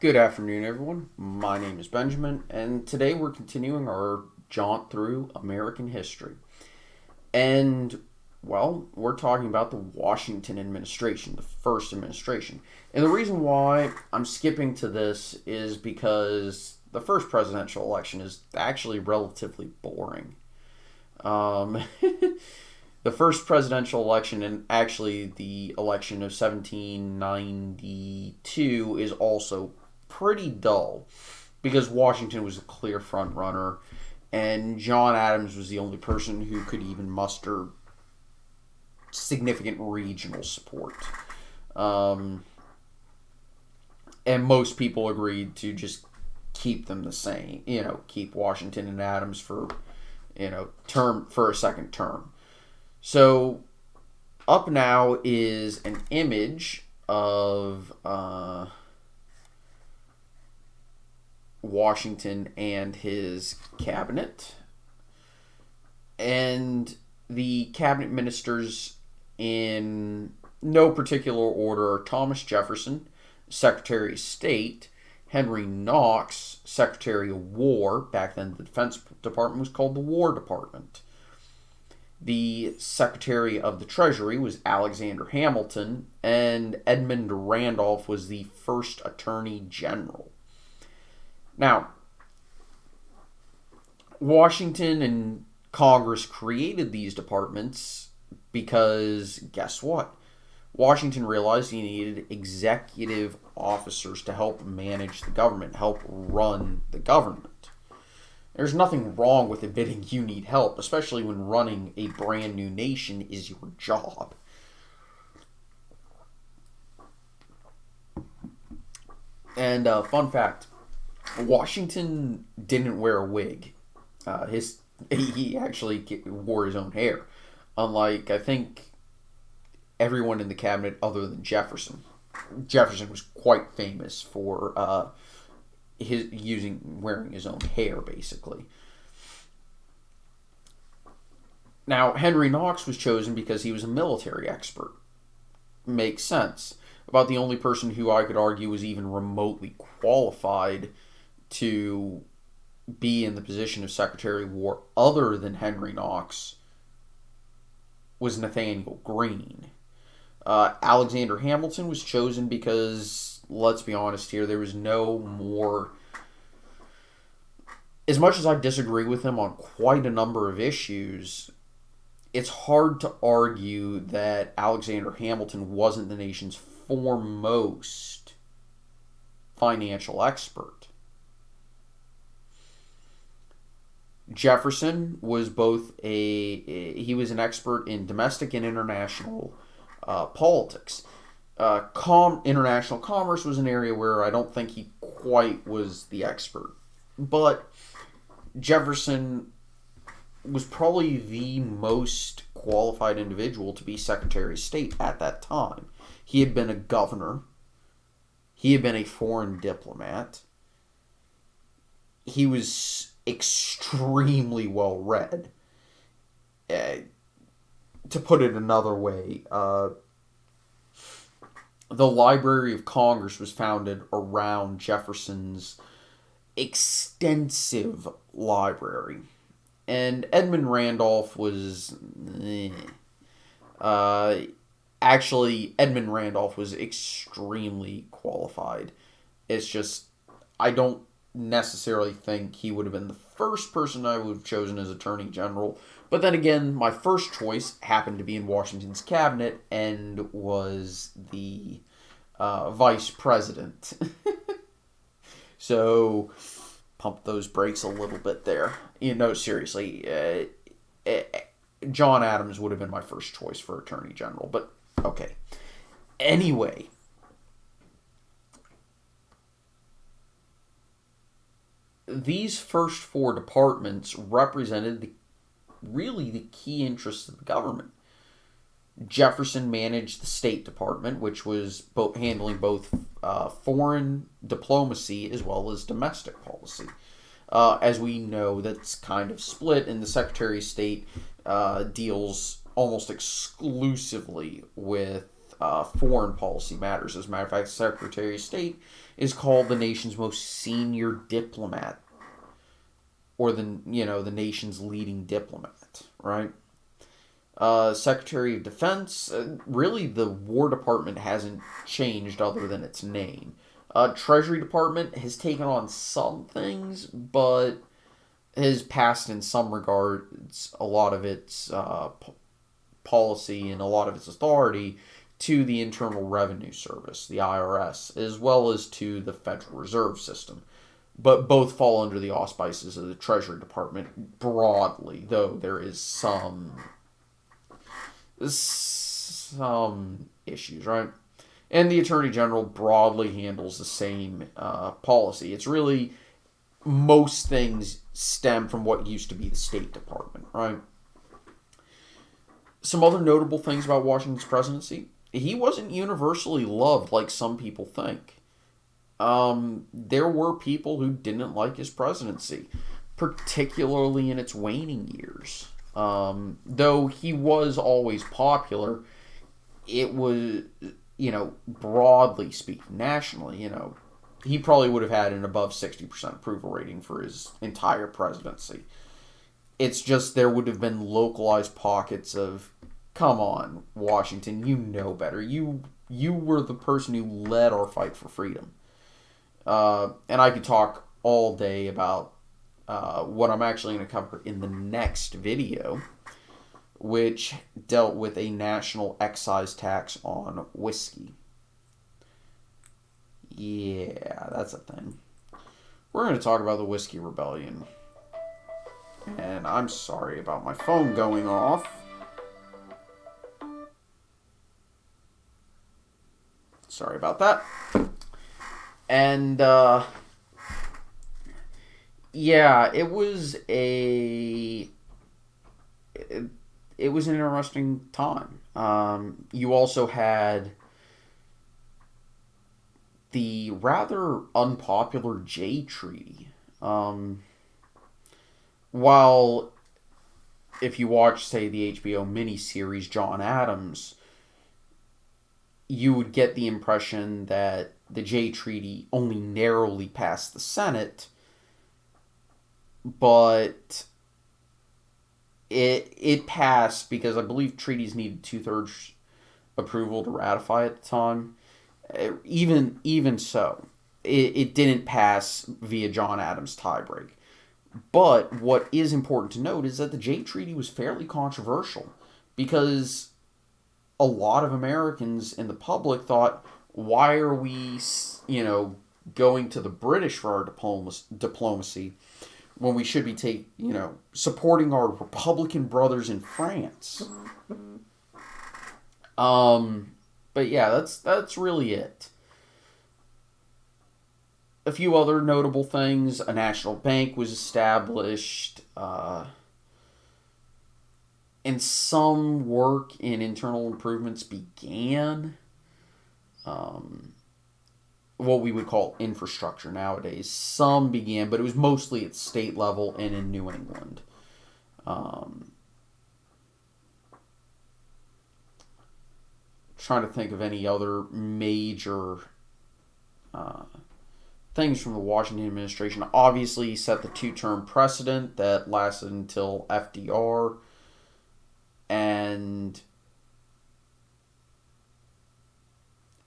Good afternoon, everyone. My name is Benjamin, and today we're continuing our jaunt through American history. And, well, we're talking about the Washington administration, the first administration. And the reason why I'm skipping to this is because the first presidential election is actually relatively boring. Um, the first presidential election, and actually the election of 1792, is also pretty dull because Washington was a clear front runner and John Adams was the only person who could even muster significant regional support. Um, and most people agreed to just keep them the same, keep Washington and Adams for, term for a second term. So up now is an image of Washington and his cabinet. And the cabinet ministers, in no particular order, are Thomas Jefferson, Secretary of State; Henry Knox, Secretary of War. Back then, the Defense Department was called the War Department. The Secretary of the Treasury was Alexander Hamilton, and Edmund Randolph was the first Attorney General. Now, Washington and Congress created these departments because, guess what? Washington realized he needed executive officers to help manage the government, help run the government. There's nothing wrong with admitting you need help, especially when running a brand new nation is your job. And fun fact, Washington didn't wear a wig. He actually wore his own hair, unlike I think everyone in the cabinet other than Jefferson. Jefferson was quite famous for wearing his own hair, basically. Now, Henry Knox was chosen because he was a military expert. Makes sense. About the only person who I could argue was even remotely qualified to be in the position of Secretary of War other than Henry Knox was Nathaniel Greene. Alexander Hamilton was chosen because, let's be honest here, there was no more... As much as I disagree with him on quite a number of issues, it's hard to argue that Alexander Hamilton wasn't the nation's foremost financial expert. Jefferson was he was an expert in domestic and international politics. International commerce was an area where I don't think he quite was the expert. But Jefferson was probably the most qualified individual to be Secretary of State at that time. He had been a governor. He had been a foreign diplomat. He was extremely well read. To put it another way, the Library of Congress was founded around Jefferson's extensive library. And Edmund Randolph was... actually, Edmund Randolph was extremely qualified. It's just, I don't necessarily think he would have been the first person I would have chosen as Attorney General. But then again, my first choice happened to be in Washington's cabinet and was the Vice President. So, pump those brakes a little bit there. Seriously, John Adams would have been my first choice for Attorney General. But, okay. Anyway, these first four departments represented really the key interests of the government. Jefferson managed the State Department, which was handling both foreign diplomacy as well as domestic policy. As we know, that's kind of split, and the Secretary of State deals almost exclusively with foreign policy matters. As a matter of fact, the Secretary of State is called the nation's most senior diplomat, or the nation's leading diplomat, right? Secretary of Defense, really the War Department hasn't changed other than its name. Treasury Department has taken on some things, but has passed in some regards a lot of its policy and a lot of its authority to the Internal Revenue Service, the IRS, as well as to the Federal Reserve System. But both fall under the auspices of the Treasury Department broadly, though there is some issues, right? And the Attorney General broadly handles the same policy. It's really, most things stem from what used to be the State Department, right? Some other notable things about Washington's presidency. He wasn't universally loved like some people think. There were people who didn't like his presidency, particularly in its waning years. Though he was always popular, it was, broadly speaking, nationally, he probably would have had an above 60% approval rating for his entire presidency. It's just there would have been localized pockets of, come on, Washington, you know better. You were the person who led our fight for freedom. And I could talk all day about what I'm actually going to cover in the next video, which dealt with a national excise tax on whiskey. Yeah, that's a thing. We're going to talk about the Whiskey Rebellion. And I'm sorry about my phone going off. Sorry about that. And, yeah, it was an interesting time. You also had the rather unpopular Jay Treaty. While if you watch, say, the HBO miniseries John Adams, you would get the impression that the Jay Treaty only narrowly passed the Senate, but it passed because I believe treaties needed 2/3 approval to ratify at the time. Even so, it didn't pass via John Adams' tiebreak. But what is important to note is that the Jay Treaty was fairly controversial because a lot of Americans in the public thought, why are we, going to the British for our diplomacy when we should be supporting our Republican brothers in France? But yeah, that's really it. A few other notable things: a national bank was established, and some work in internal improvements began. What we would call infrastructure nowadays. Some began, but it was mostly at state level and in New England. Trying to think of any other major things from the Washington administration. Obviously, he set the 2-term precedent that lasted until FDR. And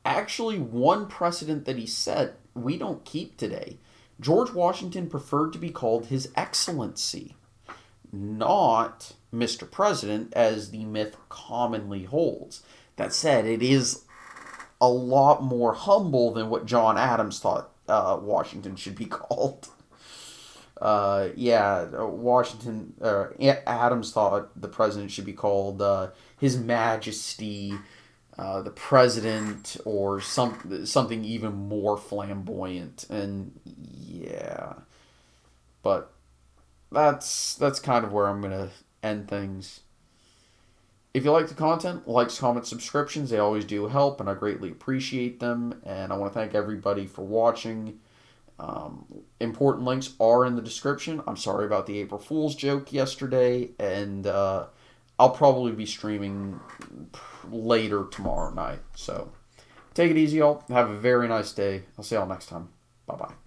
actually, one precedent that he set, we don't keep today. George Washington preferred to be called His Excellency, not Mr. President, as the myth commonly holds. That said, it is a lot more humble than what John Adams thought Washington should be called. Adams thought the president should be called His Majesty, the President, or something even more flamboyant. And yeah, but that's kind of where I'm gonna end things. If you like the content, likes, comments, subscriptions, they always do help, and I greatly appreciate them. And I want to thank everybody for watching. Important links are in the description. I'm sorry about the April Fool's joke yesterday, and I'll probably be streaming later tomorrow night. So take it easy, y'all. Have a very nice day. I'll see y'all next time. Bye bye.